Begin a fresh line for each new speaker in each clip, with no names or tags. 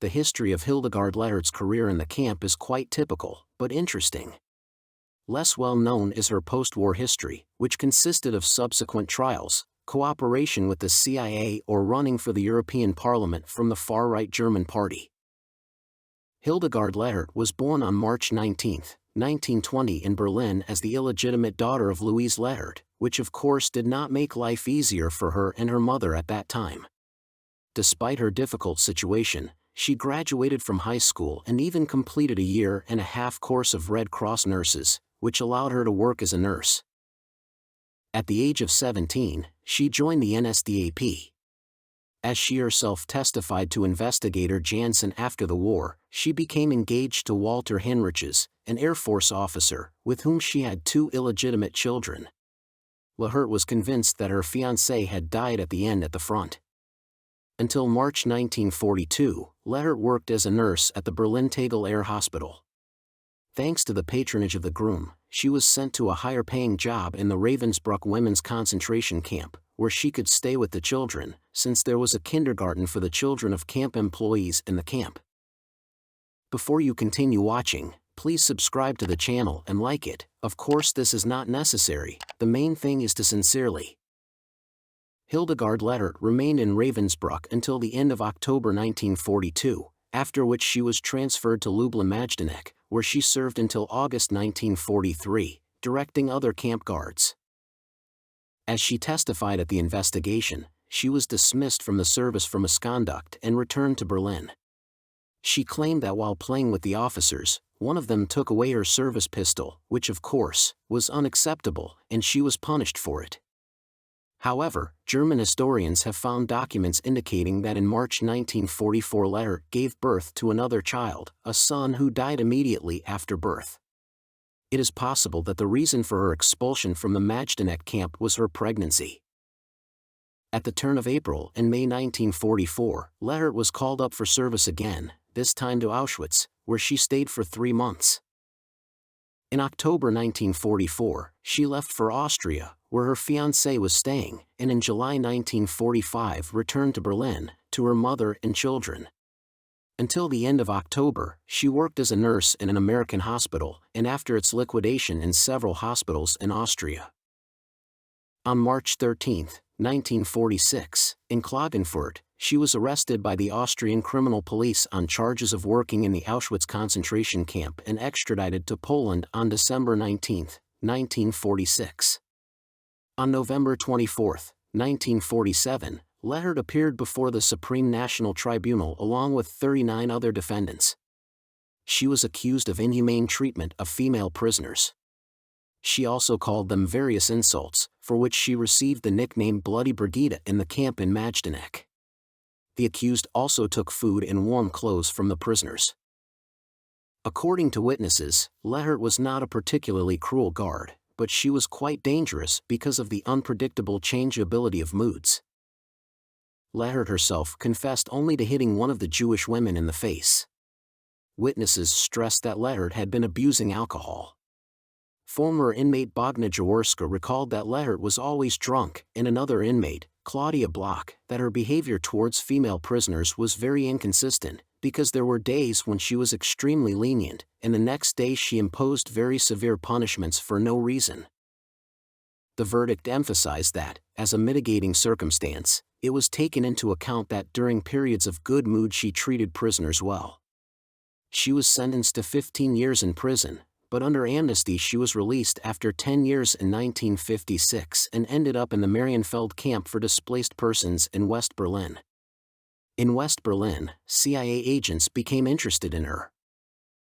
The history of Hildegard Lächert's career in the camp is quite typical, but interesting. Less well known is her post-war history, which consisted of subsequent trials, cooperation with the CIA or running for the European Parliament from the far-right German party. Hildegard Lächert was born on March 19, 1920 in Berlin as the illegitimate daughter of Louise Lächert, which of course did not make life easier for her and her mother at that time. Despite her difficult situation, she graduated from high school and even completed a year-and-a-half course of Red Cross nurses, which allowed her to work as a nurse. At the age of 17, she joined the NSDAP. As she herself testified to investigator Jansen after the war, she became engaged to Walter Hinrichs, an Air Force officer, with whom she had 2 illegitimate children. Lächert was convinced that her fiancé had died at the end at the front. Until March 1942, Lächert worked as a nurse at the Berlin-Tegel Air Hospital. Thanks to the patronage of the groom, she was sent to a higher-paying job in the Ravensbrück women's concentration camp, where she could stay with the children, since there was a kindergarten for the children of camp employees in the camp. Before you continue watching, please subscribe to the channel and like it. Of course this is not necessary, the main thing is to sincerely. Hildegard Lächert remained in Ravensbrück until the end of October 1942, after which she was transferred to Lublin-Majdanek, where she served until August 1943, directing other camp guards. As she testified at the investigation, she was dismissed from the service for misconduct and returned to Berlin. She claimed that while playing with the officers, one of them took away her service pistol, which of course, was unacceptable, and she was punished for it. However, German historians have found documents indicating that in March 1944 Lächert gave birth to another child, a son who died immediately after birth. It is possible that the reason for her expulsion from the Majdanek camp was her pregnancy. At the turn of April and May 1944, Lächert was called up for service again, this time to Auschwitz, where she stayed for 3 months. In October 1944, she left for Austria, where her fiancé was staying, and in July 1945 returned to Berlin, to her mother and children. Until the end of October, she worked as a nurse in an American hospital, and after its liquidation in several hospitals in Austria. On March 13, 1946, in Klagenfurt, she was arrested by the Austrian criminal police on charges of working in the Auschwitz concentration camp and extradited to Poland on December 19, 1946. On November 24, 1947, Lächert appeared before the Supreme National Tribunal along with 39 other defendants. She was accused of inhumane treatment of female prisoners. She also called them various insults, for which she received the nickname Bloody Brigitte in the camp in Majdanek. The accused also took food and warm clothes from the prisoners. According to witnesses, Lächert was not a particularly cruel guard, but she was quite dangerous because of the unpredictable changeability of moods. Lächert herself confessed only to hitting one of the Jewish women in the face. Witnesses stressed that Lächert had been abusing alcohol. Former inmate Bogna Jaworska recalled that Lächert was always drunk, and another inmate, Claudia Bloch, that her behavior towards female prisoners was very inconsistent, because there were days when she was extremely lenient, and the next day she imposed very severe punishments for no reason. The verdict emphasized that, as a mitigating circumstance, it was taken into account that during periods of good mood she treated prisoners well. She was sentenced to 15 years in prison, but under amnesty she was released after 10 years in 1956 and ended up in the Marienfeld camp for displaced persons in West Berlin. In West Berlin, CIA agents became interested in her.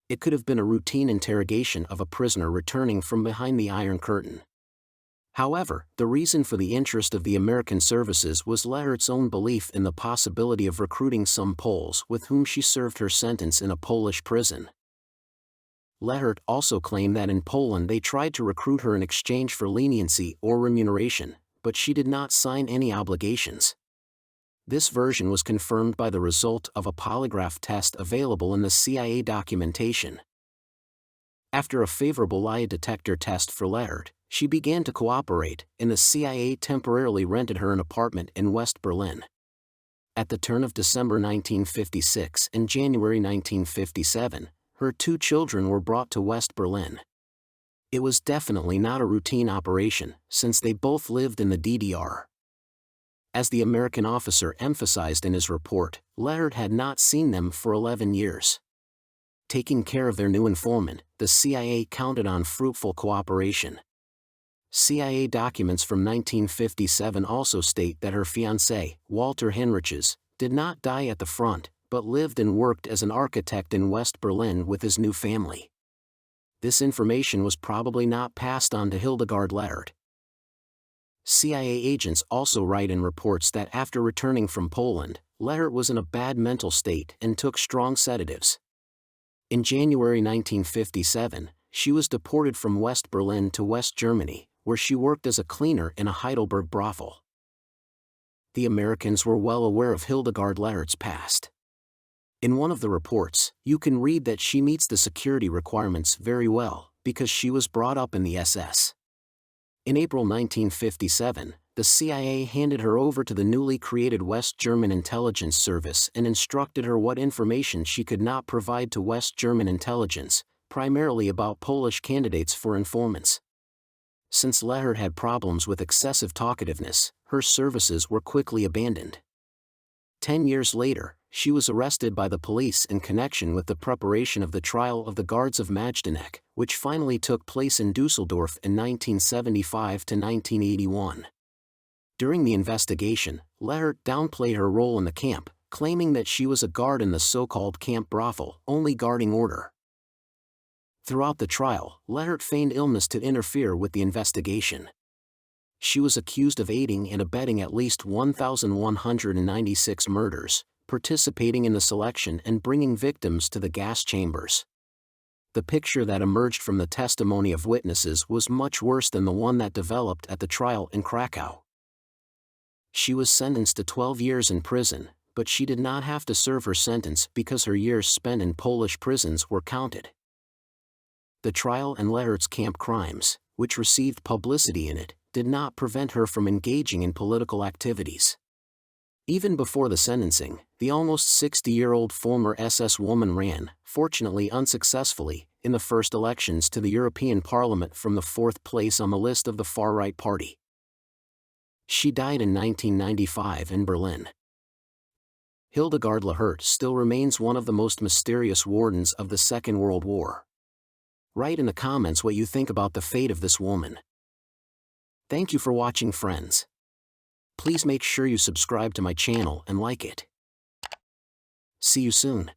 It could have been a routine interrogation of a prisoner returning from behind the Iron Curtain. However, the reason for the interest of the American services was Lächert's own belief in the possibility of recruiting some Poles with whom she served her sentence in a Polish prison. Lächert also claimed that in Poland they tried to recruit her in exchange for leniency or remuneration, but she did not sign any obligations. This version was confirmed by the result of a polygraph test available in the CIA documentation. After a favorable lie detector test for Lächert, she began to cooperate, and the CIA temporarily rented her an apartment in West Berlin. At the turn of December 1956 and January 1957, her 2 children were brought to West Berlin. It was definitely not a routine operation, since they both lived in the DDR. As the American officer emphasized in his report, Lächert had not seen them for 11 years. Taking care of their new informant, the CIA counted on fruitful cooperation. CIA documents from 1957 also state that her fiancé, Walter Henriches, did not die at the front, but lived and worked as an architect in West Berlin with his new family. This information was probably not passed on to Hildegard Lächert. CIA agents also write in reports that after returning from Poland, Lächert was in a bad mental state and took strong sedatives. In January 1957, she was deported from West Berlin to West Germany, where she worked as a cleaner in a Heidelberg brothel. The Americans were well aware of Hildegard Lächert's past. In one of the reports, you can read that she meets the security requirements very well, because she was brought up in the SS. In April 1957, the CIA handed her over to the newly created West German Intelligence Service and instructed her what information she could not provide to West German intelligence, primarily about Polish candidates for informants. Since Lächert had problems with excessive talkativeness, her services were quickly abandoned. 10 years later, she was arrested by the police in connection with the preparation of the trial of the Guards of Majdanek, which finally took place in Dusseldorf in 1975 to 1981. During the investigation, Lächert downplayed her role in the camp, claiming that she was a guard in the so-called camp brothel, only guarding order. Throughout the trial, Lächert feigned illness to interfere with the investigation. She was accused of aiding and abetting at least 1,196 murders, participating in the selection and bringing victims to the gas chambers. The picture that emerged from the testimony of witnesses was much worse than the one that developed at the trial in Krakow. She was sentenced to 12 years in prison, but she did not have to serve her sentence because her years spent in Polish prisons were counted. The trial and Lächert's camp crimes, which received publicity in it, did not prevent her from engaging in political activities. Even before the sentencing, the almost 60-year-old former SS woman ran, fortunately unsuccessfully, in the first elections to the European Parliament from the 4th place on the list of the far-right party. She died in 1995 in Berlin. Hildegard Lächert still remains one of the most mysterious wardens of the Second World War. Write in the comments what you think about the fate of this woman. Thank you for watching, friends. Please make sure you subscribe to my channel and like it. See you soon.